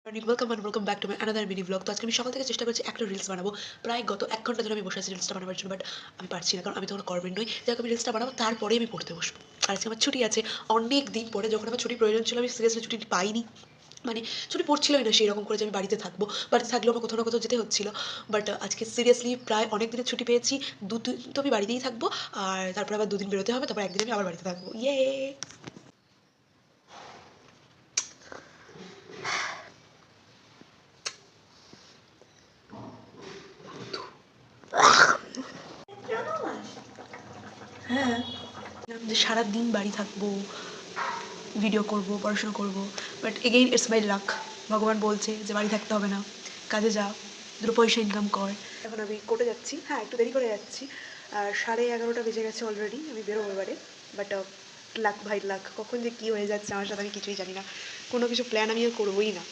Welcome back to my another mini blog. তো আজকে আমি সকাল থেকে চেষ্টা করছি একটা রিলস বানাবো। প্রায় গত 1 ঘন্টা ধরে আমি বসে আছি রিলসটা বানাবার জন্য, বাট আমি পারছি না, কারণ আমি তখন গভর্নমেন্ট নই। যাই হোক, আমি রিলসটা বানাবো, তারপরে আমি পড়তে বসবো। আর আজকে আমার ছুটি আছে অনেক দিন পরে। যখন আমার ছুটির প্রয়োজন ছিল আমি সিরিয়াসলি ছুটি পাইনি, মানে ছুটি পড়ছিলই না সেই রকম করে যে আমি বাড়িতে থাকবো। বাড়িতে থাকলেও আমার কোথাও না কোথাও যেতে হচ্ছিলো। বাট আজকে সিরিয়াসলি প্রায় অনেক দিনের ছুটি পেয়েছি। 2 দিন তো আমি বাড়িতেই থাকবো, আর তারপরে আবার 2 দিন বেরোতে হবে, তারপর একদিন আমি আবার বাড়িতে থাকবো। ইয়ে হ্যাঁ, যে সারাদিন বাড়ি থাকবো, ভিডিও করব, পড়াশোনা করব, but again it's my lakh. ভগবান বলছে যে বাড়ি থাকতে হবে না, কাজে যা, দুটো পয়সা ইনকাম কর। এখন আমি কোর্টে যাচ্ছি, হ্যাঁ একটু দেরি করে যাচ্ছি, আর 11:30 বেজে গেছে অলরেডি, আমি বেরোবো এবারে। বাট লাক ভাই লাক, কখন যে কী হয়ে যাচ্ছে আমার সাথে আমি কিছুই জানি না, কোনো কিছু প্ল্যান আমি আর করবোই না।